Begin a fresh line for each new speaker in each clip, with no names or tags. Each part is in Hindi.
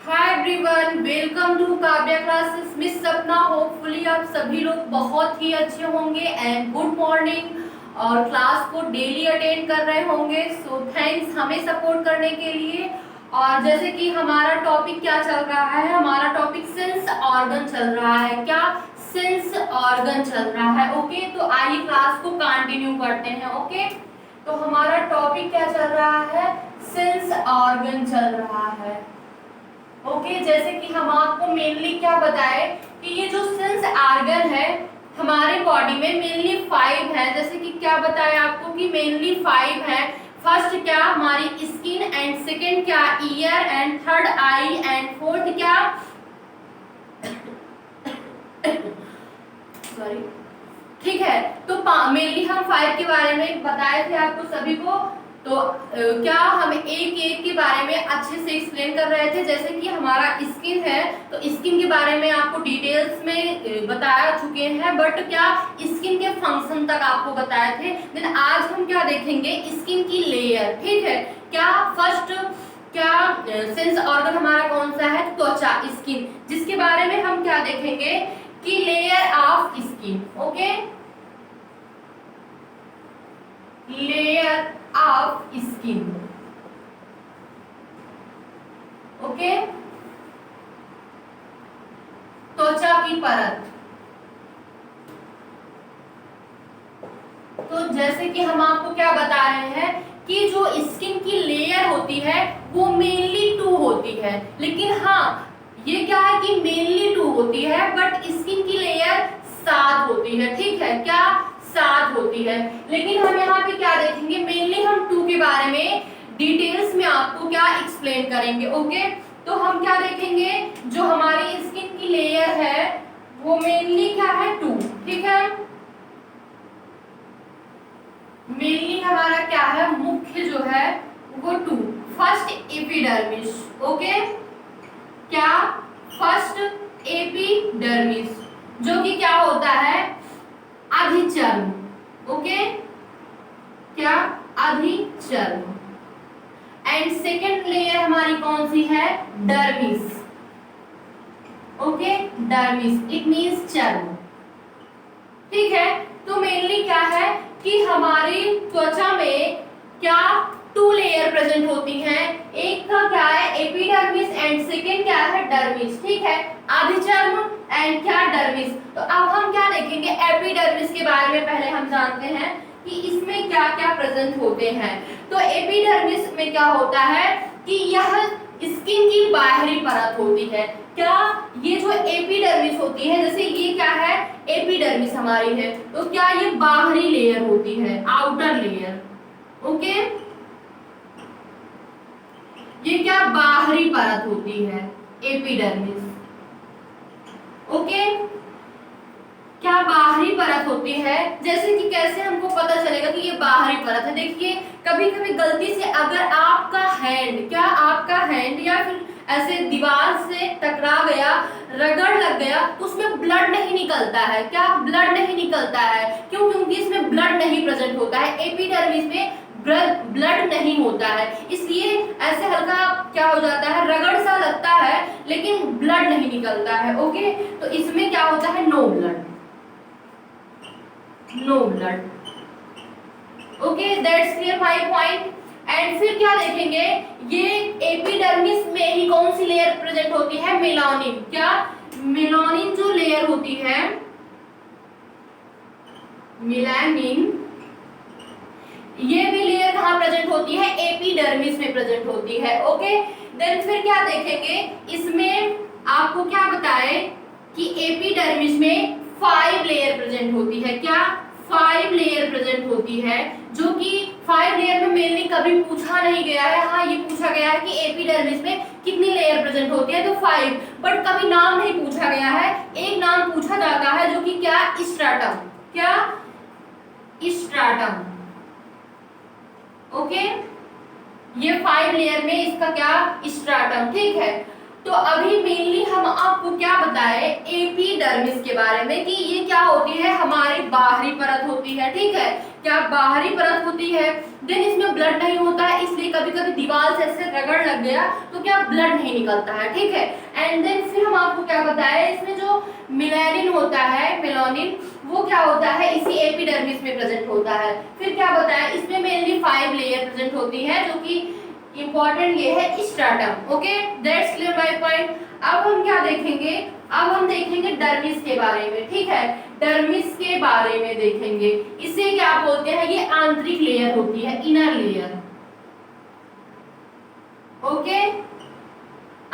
Hi everyone, welcome to Kavya classes. Miss Sapna, hopefully आप सभी लोग बहुत ही अच्छे होंगे एंड गुड मॉर्निंग और क्लास को डेली अटेंड कर रहे होंगे। सो थैंक्स हमें सपोर्ट करने के लिए। और जैसे कि हमारा टॉपिक क्या चल रहा है, हमारा टॉपिक सेंस ऑर्गन चल रहा है। क्या? सेंस ऑर्गन चल रहा है। ओके, तो आइए क्लास को कंटिन्यू करते हैं। ओके, तो हमारा टॉपिक क्या चल रहा है? सेंस ऑर्गन चल रहा है। ओके, जैसे कि हम आपको मेनली क्या बताए कि ये जो सेंस ऑर्गन है हमारे बॉडी में मेनली 5 है। जैसे कि क्या बताया आपको कि मेनली 5 है। फर्स्ट क्या? हमारी स्किन, एंड सेकंड क्या? Year, and third I, and fourth क्या? सॉरी, ठीक है। तो मेनली हम 5 के बारे में बताए थे आपको सभी को। तो क्या हम एक एक के बारे में अच्छे से एक्सप्लेन कर रहे थे। जैसे कि हमारा स्किन है, तो स्किन के बारे में आपको डिटेल्स में बताया चुके हैं, बट क्या स्किन के फंक्शन तक आपको बताए थे। देन आज हम क्या देखेंगे? स्किन की लेयर। ठीक है, क्या फर्स्ट क्या सेंस ऑर्गन हमारा कौन सा है? त्वचा, स्किन, जिसके बारे में हम क्या देखेंगे कि layer of skin. Okay, layer of skin. Okay, त्वचा की परत। तो जैसे कि हम आपको क्या बता रहे हैं कि जो स्किन की लेयर होती है वो मेनली 2 होती है। लेकिन हाँ, ये क्या है कि मेनली 2 होती है, बट स्किन की लेयर 7 होती है। ठीक है, क्या? 7 होती है। लेकिन हम यहाँ पे क्या देखेंगे? मेनली हम 2 के बारे में डिटेल्स में आपको क्या एक्सप्लेन करेंगे। ओके, तो हम क्या देखेंगे? जो हमारी स्किन की लेयर है वो मेनली क्या है? 2। ठीक है, मेनली हमारा क्या है? मुख्य जो है वो 2। First epidermis. ओके, क्या? फर्स्ट एपिडर्मिस, जो कि क्या होता है? अधिचर्म। ओके, क्या? अधिचर्म। एंड सेकेंड लेयर हमारी कौन सी है? Dermis. Okay, dermis, it means चर्म। ठीक है, तो मेनली क्या है कि हमारी त्वचा में क्या 2 लेयर प्रेजेंट होती हैं। एक का क्या है? एपिडर्मिस, एंड सेकेंड क्या है? डर्मिस। ठीक है, आदिचर्म एंड क्या? डर्मिस। तो अब हम क्या देखेंगे? एपिडर्मिस के बारे में पहले हम जानते हैं कि इसमें क्या क्या प्रेजेंट होते हैं। तो एपिडर्मिस में क्या होता है कि यह स्किन की बाहरी परत होती है। क्या? ये जो एपिडर्मिस होती है, जैसे ये क्या है? एपिडर्मिस हमारी है, तो क्या ये बाहरी लेयर होती है, आउटर लेयर। ओके, ये क्या? बाहरी परत होती है, एपिडर्मिस। ओके, क्या बाहरी परत होती है। जैसे कि कैसे हमको पता चलेगा कि ये बाहरी परत है? देखिए, कभी कभी गलती से अगर आपका हैंड, क्या आपका हैंड या फिर ऐसे दीवार से टकरा गया, रगड़ लग गया, उसमें ब्लड नहीं निकलता है। क्या? ब्लड नहीं निकलता है। क्यों? क्योंकि इसमें ब्लड नहीं प्रेजेंट होता है। एपिडर्मिस में ब्लड नहीं होता है, इसलिए ऐसे हल्का क्या हो जाता है? रगड़ सा लगता है, लेकिन ब्लड नहीं निकलता है। ओके, तो इसमें क्या होता है? No blood, no blood. Okay, that's clear my point. And फिर क्या देखेंगे? ये एपिडर्मिस में ही कौन सी लेयर प्रेजेंट होती है? मेलानिन। क्या? मेलानिन जो लेयर होती है, मेलानिन, ये भी लेयर कहाँ प्रेजेंट होती है? एपिडर्मिस में प्रेजेंट होती है। ओके, देन फिर क्या देखेंगे? इसमें आपको क्या बताए कि एपिडर्मिस में 5 लेयर प्रेजेंट होती है। क्या? 5 लेयर प्रेजेंट होती है, जो कि 5 लेयर में मेनली कभी पूछा नहीं गया है। हाँ, ये पूछा गया है कि एपिडर्मिस में कितनी लेयर प्रेजेंट होती है, तो 5, बट कभी नाम नहीं पूछा गया है। एक नाम पूछा जाता है, जो कि क्या? स्ट्रैटम। क्या? स्ट्रैटम। ओके, ये 5 लेयर में इसका क्या? स्ट्रैटम। ठीक है, तो अभी मेनली हम आपको क्या बताए एपिडर्मिस के बारे में कि ये क्या होती है? हमारी बाहरी परत होती है। ठीक है, क्या? बाहरी परत होती है। देन इसमें ब्लड नहीं होता है, इसलिए कभी कभी दीवार से ऐसे रगड़ लग गया तो क्या ब्लड नहीं निकलता है, ठीक है। एंड देन फिर हम आपको क्या बताया, इसमें जो मेलानिन होता है, मेलानिन, वो क्या होता है इसी एपिडर्मिस में प्रेजेंट होता है। फिर क्या बताया, इसमें मेनली 5 लेयर प्रेजेंट होती है, जो कि इंपॉर्टेंट ये है stratum. Okay, that's clear my point. अब हम क्या देखेंगे, अब हम देखेंगे डर्मिस के बारे में, ठीक है। डर्मिस के बारे में देखेंगे, इसे क्या बोलते हैं, ये आंतरिक लेयर होती है, इनर लेयर। ओके,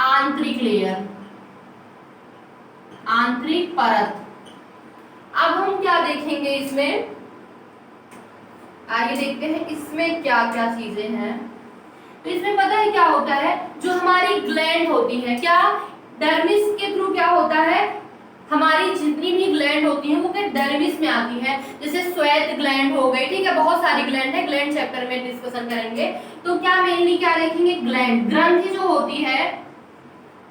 आंतरिक लेयर, आंतरिक परत। अब हम क्या देखेंगे इसमें, आगे देखते हैं इसमें क्या क्या चीजें हैं। तो इसमें पता है क्या होता है, जो हमारी ग्लैंड होती है, क्या डर्मिस के थ्रू क्या होता है, हमारी जितनी भी ग्लैंड होती है वो क्या डर्मिस में आती है। जैसे श्वेत ग्लैंड हो गई, ठीक है, बहुत सारी ग्लैंड है, ग्लैंड चैप्टर में डिस्कशन करेंगे। तो क्या मेनली क्या देखेंगे, ग्लैंड, ग्रंथि जो होती है,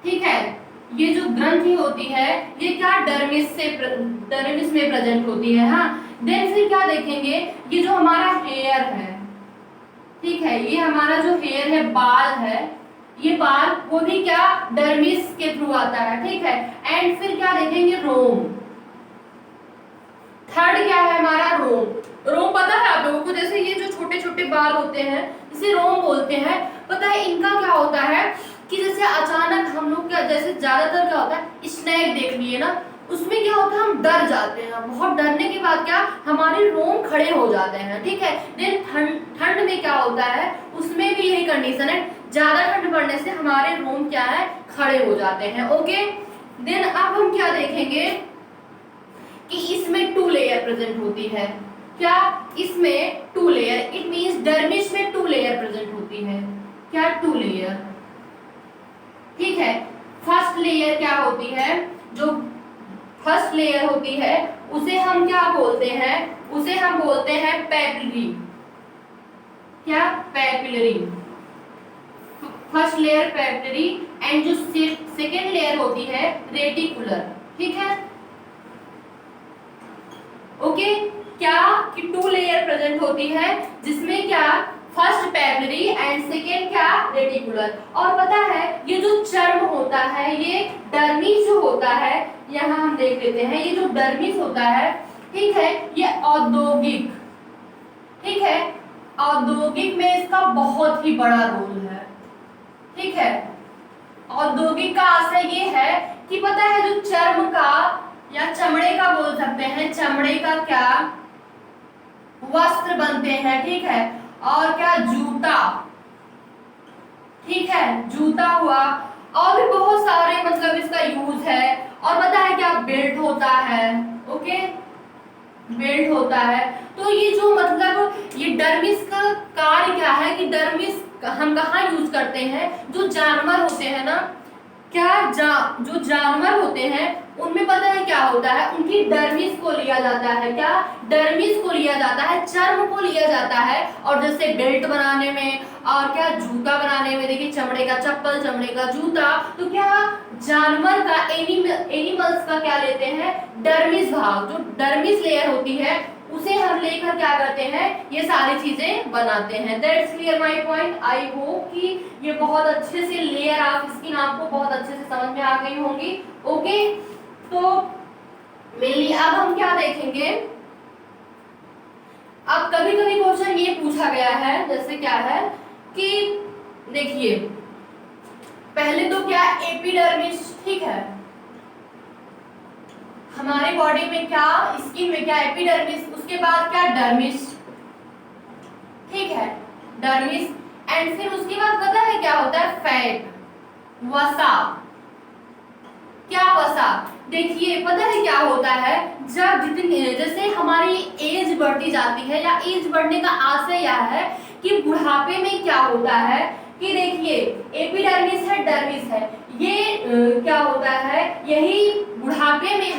ठीक है, ये जो ग्रंथि होती है ये क्या डर्मिस में प्रेजेंट होती है। हाँ, देन फिर क्या देखेंगे, ये जो हमारा हेयर है, ठीक है, ये हमारा जो हेयर है, बाल है, ये बाल, वो भी क्या डर्मिस के थ्रू आता है, ठीक है। एंड फिर क्या देखेंगे, रोम। थर्ड क्या है हमारा, रोम। रोम पता है आप लोगों को, जैसे ये जो छोटे छोटे बाल होते हैं इसे रोम बोलते हैं। पता है इनका क्या होता है कि जैसे अचानक हम लोग क्या, जैसे ज्यादातर क्या होता है, स्नैक देख लिए ना, उसमें क्या होता है, हम डर जाते हैं, बहुत डरने के बाद क्या हमारे रोम खड़े हो जाते हैं, ठीक है। देन ठंड में क्या होता है, उसमें भी यही कंडीशन है, ज्यादा ठंड पड़ने से हमारे रोम क्या है, खड़े हो जाते हैं। ओके, देन अब हम क्या देखेंगे कि इसमें 2 लेयर प्रेजेंट होती है। क्या, इसमें 2 लेयर, इट मींस डर्मिस में 2 लेयर प्रेजेंट होती है। क्या, 2 लेयर, ठीक है। फर्स्ट लेयर क्या होती है, जो फर्स्ट लेयर होती है उसे हम क्या बोलते हैं, उसे हम बोलते हैं पैपिलरी। क्या, papillary, first layer papillary. And जो सेकेंड लेयर होती है रेटिकुलर, ठीक है। ओके, क्या कि 2 लेयर प्रेजेंट होती है, जिसमें क्या फर्स्ट पैपिलरी एंड सेकेंड क्या रेटिकुलर। और पता है ये जो चर्म होता है, ये डर्मिस जो होता है, यहाँ हम देख लेते हैं, ये जो डर्मिस होता है, ठीक है, ये औद्योगिक, ठीक है, औद्योगिक में इसका बहुत ही बड़ा रोल है, ठीक है। औद्योगिक का आशय ये है कि पता है जो चर्म का या चमड़े का बोल सकते हैं, चमड़े का क्या वस्त्र बनते हैं, ठीक है, और क्या जूता, ठीक है, जूता हुआ, और भी बहुत सारे मतलब इसका यूज है। और पता है क्या बेल्ट होता है, ओके, बेल्ट होता है। तो ये जो मतलब ये डर्मिस का कार्य क्या है कि डर्मिस हम कहाँ यूज करते हैं, जो जानवर होते हैं ना, क्या जो जानवर होते हैं उनमें पता है क्या होता है, उनकी डर्मिस को लिया जाता है, क्या डर्मिस को लिया जाता है, चर्म को लिया जाता है। और जैसे बेल्ट बनाने में और क्या जूता बनाने में, देखिए चमड़े का चप्पल, चमड़े का जूता, तो क्या जानवर का एनिमल्स का क्या लेते हैं, डर्मिस भाग, जो डर्मिस लेयर होती है उसे हम लेकर क्या करते हैं, ये सारी चीजें बनाते हैं। That's clear my point. I hope कि ये बहुत अच्छे से लेयर ऑफ स्किन आपको बहुत अच्छे से समझ में आ गई होंगी। ओके, तो मेनली अब हम क्या देखेंगे, अब कभी कभी क्वेश्चन ये पूछा गया है, जैसे क्या है कि देखिए पहले तो क्या एपिडर्मिस, ठीक है, हमारे बॉडी में क्या स्किन में क्या एपिडर्मिस, उसके बाद क्या डर्मिस, ठीक है, डर्मिस। एंड फिर उसके बाद पता है क्या होता है, फैट, वसा। क्या वसा, देखिए पता है क्या होता है, जब जितनी जैसे हमारी एज बढ़ती जाती है, या एज बढ़ने का आशय यह है कि बुढ़ापे में क्या होता है कि देखिए एपिडर्मिस है, डर्मिस है, ये क्या होता है, यही बुढ़ापे में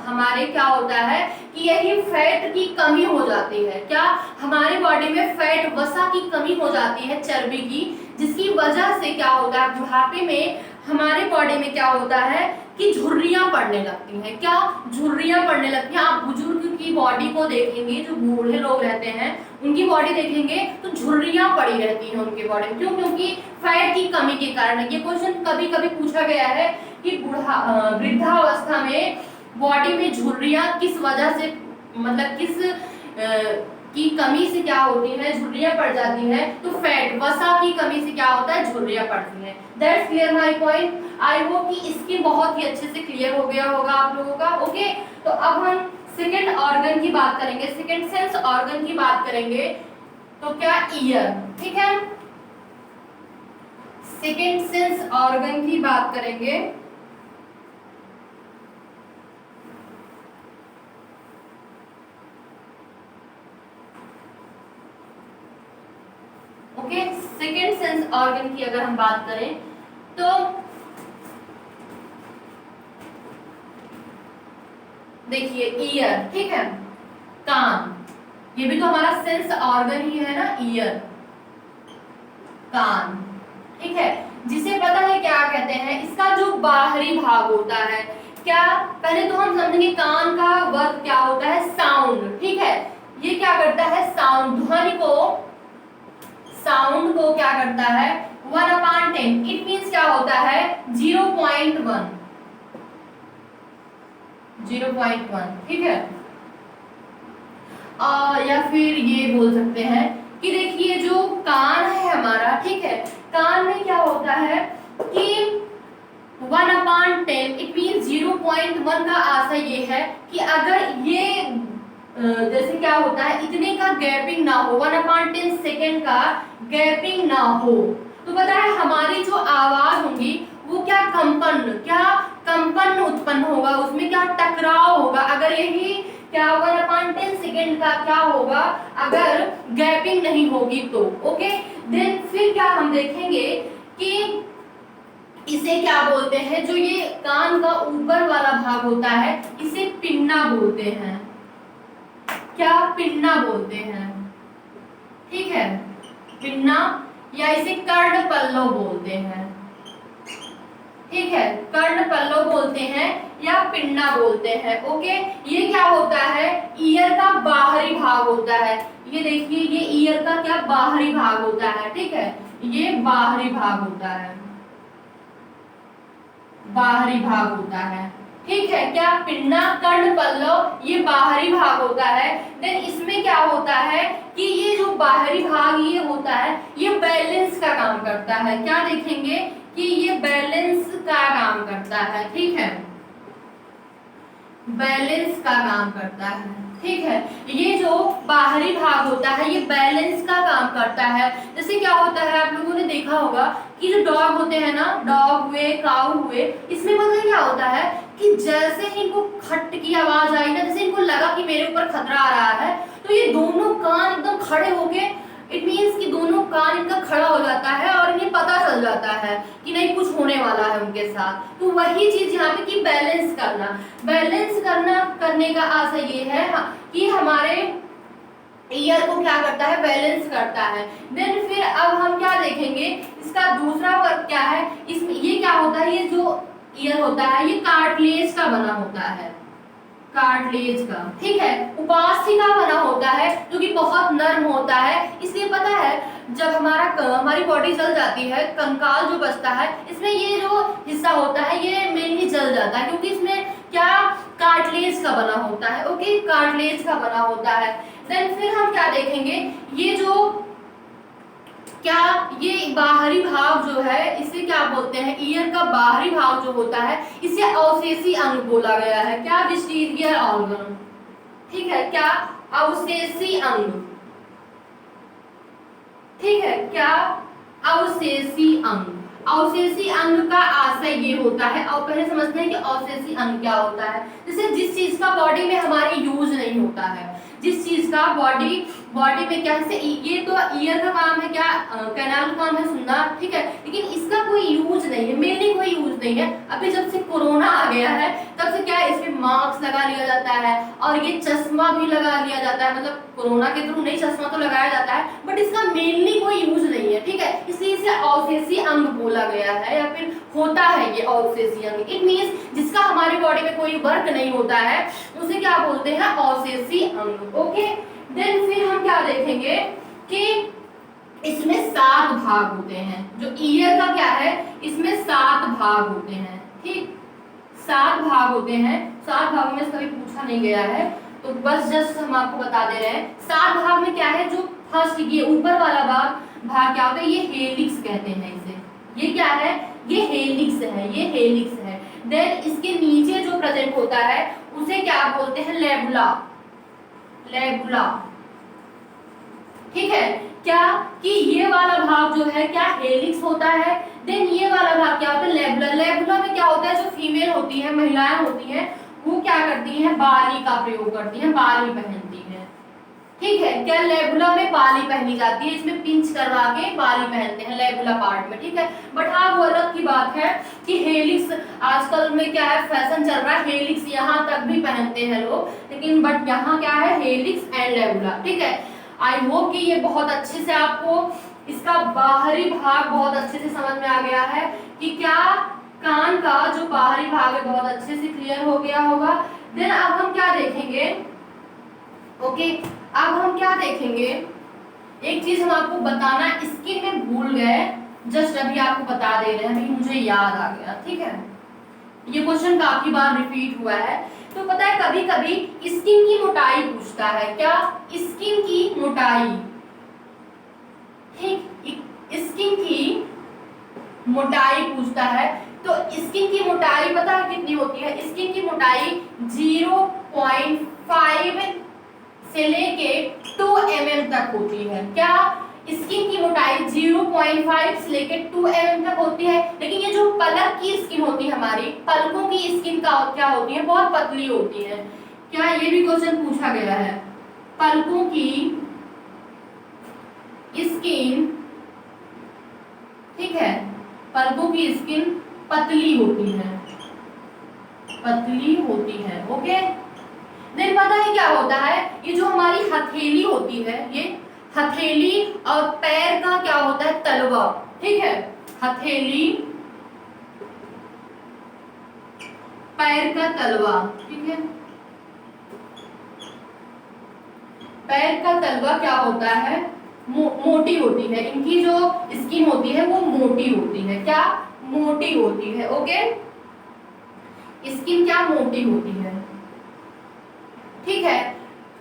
हमारे क्या होता है कि यही फैट की कमी हो जाती है। क्या हमारे बॉडी में फैट, वसा की कमी हो जाती है, चर्बी की, जिसकी वजह से क्या होता है बुढ़ापे में हमारे बॉडी में क्या होता है कि झुर्रियां पड़ने लगती हैं। क्या झुर्रियां पड़ने लगती हैं। आप बुजुर्ग की बॉडी को देखेंगे, जो बूढ़े लोग रहते हैं उनकी बॉडी देखेंगे तो झुर्रियां पड़ी रहती हैं उनकी बॉडी में। क्यों? क्योंकि फैट की कमी के कारण। ये क्वेश्चन कभी कभी पूछा गया है कि वृद्धावस्था में बॉडी में झुर्रियां किस वजह से, मतलब किस की कमी से क्या होती है, झुर्रियां पड़ जाती हैं। तो फैट, वसा की कमी से क्या होता है, झुर्रियां पड़ती हैं। That's clear my point. I hope कि इसकी बहुत ही अच्छे से क्लियर हो गया होगा आप लोगों का। ओके, तो अब हम सेकंड ऑर्गन की बात करेंगे, सेकंड सेंस ऑर्गन की बात करेंगे। तो क्या, ईयर। ठीक है, सेकंड सेंस ऑर्गन की बात करेंगे। ओके, सेकंड सेंस ऑर्गन की अगर हम बात करें तो देखिए, ईयर, ठीक है, कान, ये भी तो हमारा सेंस ऑर्गन ही है ना, ईयर, कान, ठीक है, जिसे पता है क्या कहते हैं, इसका जो बाहरी भाग होता है। क्या, पहले तो हम समझेंगे कान का वर्क क्या होता है, साउंड। ठीक है, ये क्या करता है, साउंड, ध्वनि को, साउंड को क्या करता है, 1/10। इट मींस क्या होता है, 0.1, 0.1। ठीक है, या फिर ये बोल सकते हैं कि देखिए जो कान है हमारा, ठीक है, कान में क्या होता है कि 1/10, इट मींस 0.1 का आशय ये है कि अगर ये जैसे क्या होता है, इतने का गैपिंग ना हो, 1/10 सेकेंड का गैपिंग ना हो, तो पता है हमारी जो आवाज होगी वो क्या कंपन उत्पन्न होगा, उसमें क्या टकराव होगा। अगर यही क्या 1/10 सेकेंड का क्या होगा, अगर गैपिंग नहीं होगी तो। ओके, देन फिर क्या हम देखेंगे कि इसे क्या बोलते हैं, जो ये कान का ऊपर वाला भाग होता है इसे पिन्ना बोलते हैं। क्या, पिन्ना बोलते हैं। ठीक है, पिन्ना, या इसे कर्ण पल्लव बोलते हैं। ठीक है, कर्ण पल्लव बोलते हैं या पिन्ना बोलते हैं। ओके, ये क्या होता है, ईयर का बाहरी भाग होता है। ये देखिए, ये ईयर का क्या बाहरी भाग होता है। ठीक है, ये बाहरी भाग होता है, बाहरी भाग होता है। ठीक है, क्या, पिन्ना, कर्ण पल्लव, ये बाहरी भाग होता है। देन इसमें क्या होता है कि ये जो बाहरी भाग ये होता है, ये बैलेंस का काम करता है। क्या देखेंगे कि ये बैलेंस का काम करता है। ठीक है, बैलेंस का काम करता है। ठीक है, ये जो बाहरी भाग होता है ये बैलेंस का काम करता है। जैसे क्या होता है, आप लोगों ने देखा होगा कि जो डॉग होते हैं ना, डॉग हुए, काऊ हुए, इसमें पता है क्या होता है कि जैसे ही इनको खट की आवाज आई ना, जैसे इनको लगा कि मेरे ऊपर खतरा आ रहा है, तो ये दोनों कान एकदम खड़े होके, इट मींस कि दोनों कान इनका खड़ा हो जाता है और इन्हें पता चल जाता है कि नहीं कुछ होने वाला है उनके साथ। तो वही चीज यहाँ पे कि बैलेंस करना, बैलेंस करने का आशय ये है कि हमारे ईयर को क्या करता है, बैलेंस करता है। देन फिर अब हम क्या देखेंगे, इसका दूसरा वर्क क्या है, इसमें ये क्या होता है, ये जो ईयर होता है ये कार्टिलेज का बना होता है, कार्टिलेज का। ठीक है, उपास्थि का बना होता है जो कि बहुत नर्म होता है। इसलिए पता है जब हमारी बॉडी जल जाती है, कंकाल जो बचता है, इसमें ये जो हिस्सा होता है ये मेनली जल जाता है, क्योंकि इसमें क्या कार्टिलेज का बना होता है। ओके, कार्टिलेज का बना होता है। देन फिर हम क्या देखेंगे, ये जो क्या, ये बाहरी भाग जो है इसे क्या बोलते हैं, ईयर का बाहरी भाग जो होता है इसे अवशेषी अंग बोला गया है। क्या, विस्टीरियर ऑर्गन। ठीक है, क्या, अवशेषी अंग। ठीक है, क्या, अवशेषी अंग। अवशेषी अंग का आशय ये होता है, और पहले समझते हैं कि अवशेषी अंग क्या होता है। जैसे जिस चीज का बॉडी में हमारे यूज नहीं होता है, जिस चीज का बॉडी में क्या, जैसे ये तो ईयर का काम है, क्या कैनाल का काम है सुनना, ठीक है, लेकिन इसका कोई यूज नहीं है, मेनली कोई यूज नहीं है। अभी जब से कोरोना आ गया है तब से क्या है, इसमें मास्क लगा लिया जाता है और ये चश्मा भी लगा लिया जाता है, मतलब कोरोना के थ्रू नहीं, चश्मा तो लगाया जाता है, बट इसका मेनली कोई यूज नहीं है। ठीक है, इसलिए इसे अवशेषी अंग बोला गया है या फिर होता है ये अवशेषी अंग। इट मींस जिसका हमारी बॉडी में कोई वर्क नहीं होता है उसे क्या बोलते हैं, अवशेषी अंग। ओके, देन फिर हम क्या देखेंगे कि इसमें 7 भाग होते हैं। जो ईयर का क्या है, इसमें 7 भाग होते हैं। ठीक, 7 भाग होते हैं। 7 भागों में से कभी पूछा नहीं गया है तो बस जस्ट हम आपको बता दे रहे हैं। 7 भाग में क्या है, जो फर्स्ट ये ऊपर वाला भाग क्या होता है, ये हेलिक्स कहते हैं इसे। ये क्या है, ये हेलिक्स है, ये हेलिक्स है। देन इसके नीचे जो प्रेजेंट होता है उसे क्या बोलते हैं, लेबुला। लेबुला, ठीक है, क्या कि ये वाला भाग जो है क्या हेलिक्स होता है। देन ये वाला भाग क्या होता है, लेबुला। लेबुला में क्या होता है, जो फीमेल होती है, महिलाएं होती हैं, वो क्या करती हैं, बाली का प्रयोग करती हैं, बाली पहनती हैं। ठीक है, क्या लेबुला में बाली पहनी जाती है, इसमें पिंच करवा के बाली पहनते हैं लेबुला पार्ट में। ठीक है, बट हाँ वो अलग की बात है कि हेलिक्स आजकल में क्या है, फैशन चल रहा है, हेलिक्स यहाँ तक भी पहनते हैं लोग, लेकिन बट यहाँ क्या है, हेलिक्स एंड लेबुला। ठीक है, आई होप कि ये बहुत अच्छे से आपको इसका बाहरी भाग बहुत अच्छे से समझ में आ गया है कि क्या कान का जो बाहरी भाग है बहुत अच्छे से क्लियर हो गया होगा। देन अब हम क्या देखेंगे, ओके, अब हम क्या देखेंगे, एक चीज हम आपको बताना स्किन में भूल गए, जस्ट अभी आपको बता दे रहे हैं, अभी मुझे याद आ गया। ठीक है, ये क्वेश्चन काफी बार रिपीट हुआ है, तो पता है कभी कभी स्किन की मोटाई पूछता है, क्या, स्किन की मोटाई। ठीक, स्किन की मोटाई पूछता है, तो स्किन की मोटाई पता है कितनी होती है, स्किन की मोटाई 0.5 से लेके 2 mm तक होती है। क्या, स्किन की मोटाई 0.5 से लेके 2 mm तक होती है। लेकिन ये जो पलक की स्किन होती है, हमारी पलकों की स्किन का क्या होती है, बहुत पतली होती है। क्या, ये भी क्वेश्चन पूछा गया है, पलकों की स्किन, ठीक है, पलकों की स्किन पतली होती है, पतली होती है। ओके, देन पता है क्या होता है, ये जो हमारी हथेली होती है, ये हथेली और पैर का क्या होता है, तलवा। ठीक है, हथेली, पैर का तलवा। ठीक है, पैर का तलवा क्या होता है, मोटी होती है, इनकी जो स्किन होती है वो मोटी होती है। क्या, मोटी होती है। ओके, स्किन क्या, मोटी होती है। ठीक है,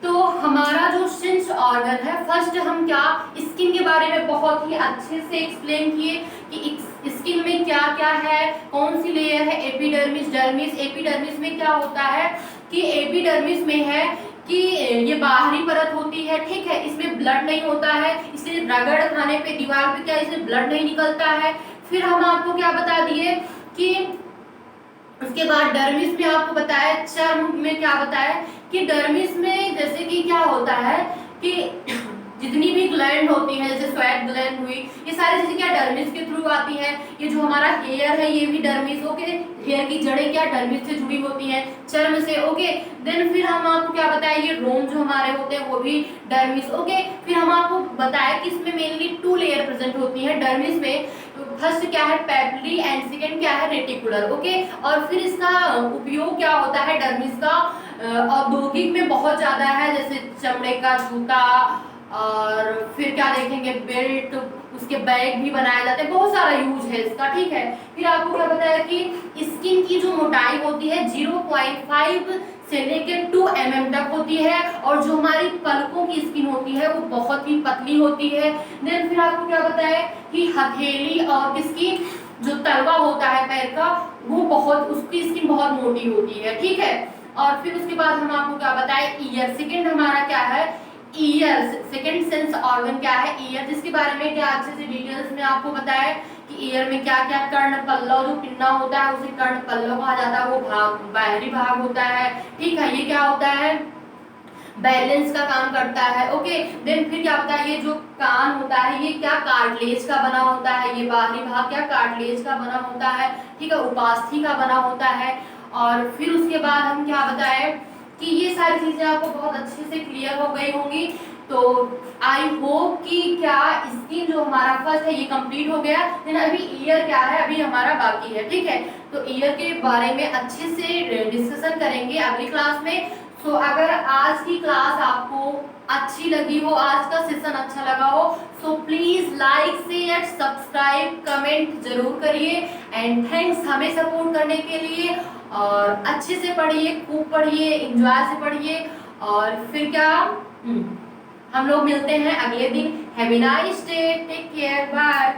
तो हमारा जो सेंस ऑर्गन है, फर्स्ट हम क्या स्किन के बारे में बहुत ही अच्छे से एक्सप्लेन किए कि स्किन में क्या क्या है, कौन सी लेयर है, एपिडर्मिस, डर्मिस। एपिडर्मिस में क्या होता है कि एपिडर्मिस में है कि ये बाहरी परत होती है। ठीक है, इसमें ब्लड नहीं होता है, इसलिए रगड़ खाने पे दीवार पे क्या इसमें ब्लड नहीं निकलता है। फिर हम आपको क्या बता दिए कि उसके बाद डर्मिस में आपको बताया, चर्म में क्या बताया कि डर्मिस में जैसे कि क्या होता है कि जितनी भी ग्लैंड होती है, जैसे स्वेट ग्लैंड हुई, ये सारी चीजें क्या डर्मिस के थ्रू आती है। ये जो हमारा हेयर है ये भी डर्मिस, ओके, हेयर की जड़ें क्या डर्मिस से जुड़ी होती हैं, चर्म से। ओके, देन फिर हम आपको क्या बताया, ये रोम जो हमारे होते हैं वो भी डर्मिस। ओके, फिर हम आपको बताया कि इसमें मेनली 2 लेयर प्रेजेंट होती है डर्मिस में। फर्स्ट क्या है, पेपिलरी, एंड सेकेंड क्या है, रेटिकुलर। ओके, और फिर इसका उपयोग क्या होता है डर्मिस का, औद्योगिक में बहुत ज्यादा है, जैसे चमड़े का जूता, और फिर क्या देखेंगे, बेल्ट, उसके बैग भी बनाए जाते हैं, बहुत सारा यूज है इसका। ठीक है, फिर आपको क्या बताया कि स्किन की जो मोटाई होती है 0.5 से लेकर 2 mm तक होती है, और जो हमारी पलकों की स्किन होती है वो बहुत ही पतली होती है। देन फिर आपको क्या बताया कि हथेली और किसकी जो तलवा होता है पैर का, वो बहुत, उसकी स्किन बहुत मोटी होती है। ठीक है, और फिर उसके बाद हम आपको क्या बताए, ईयर। सेकेंड हमारा क्या है, ईयर। सेकेंड सेंस ऑर्गन क्या है, ईयर, जिसके बारे में क्या अच्छे से डिटेल्स में आपको बताया कि ईयर में क्या क्या, कर्ण पल्लव जो पिन्ना होता है उसे कर्ण पल्लव कहा जाता है, वो भाग बाहरी भाग होता है। ठीक है, ये क्या होता है, बैलेंस का काम करता है। ओके, देन फिर क्या होता है, ये जो कान होता है ये क्या कार्टिलेज का बना होता है, ये बाहरी भाग क्या कार्टिलेज का बना होता है। ठीक है, उपास्थि का बना होता है। और फिर उसके बाद हम क्या बताए कि ये सारी चीजें आपको बहुत अच्छे से क्लियर हो गई होंगी तो आई होप कि क्या स्कीम जो हमारा फर्स्ट है ये कंप्लीट हो गया, लेकिन अभी ईयर क्या है अभी हमारा बाकी है, ठीक है। तो ईयर के बारे में अच्छे से डिस्कशन करेंगे अगली क्लास में। सो अगर आज की क्लास आपको अच्छी लगी हो, आज का सेशन अच्छा लगा हो, so please like share subscribe comment जरूर करिए। एंड थैंक्स हमें सपोर्ट करने के लिए। और अच्छे से पढ़िए, खूब पढ़िए, एंजॉय से पढ़िए। और फिर क्या हम लोग मिलते हैं अगले दिन। Have a nice day, take care, bye.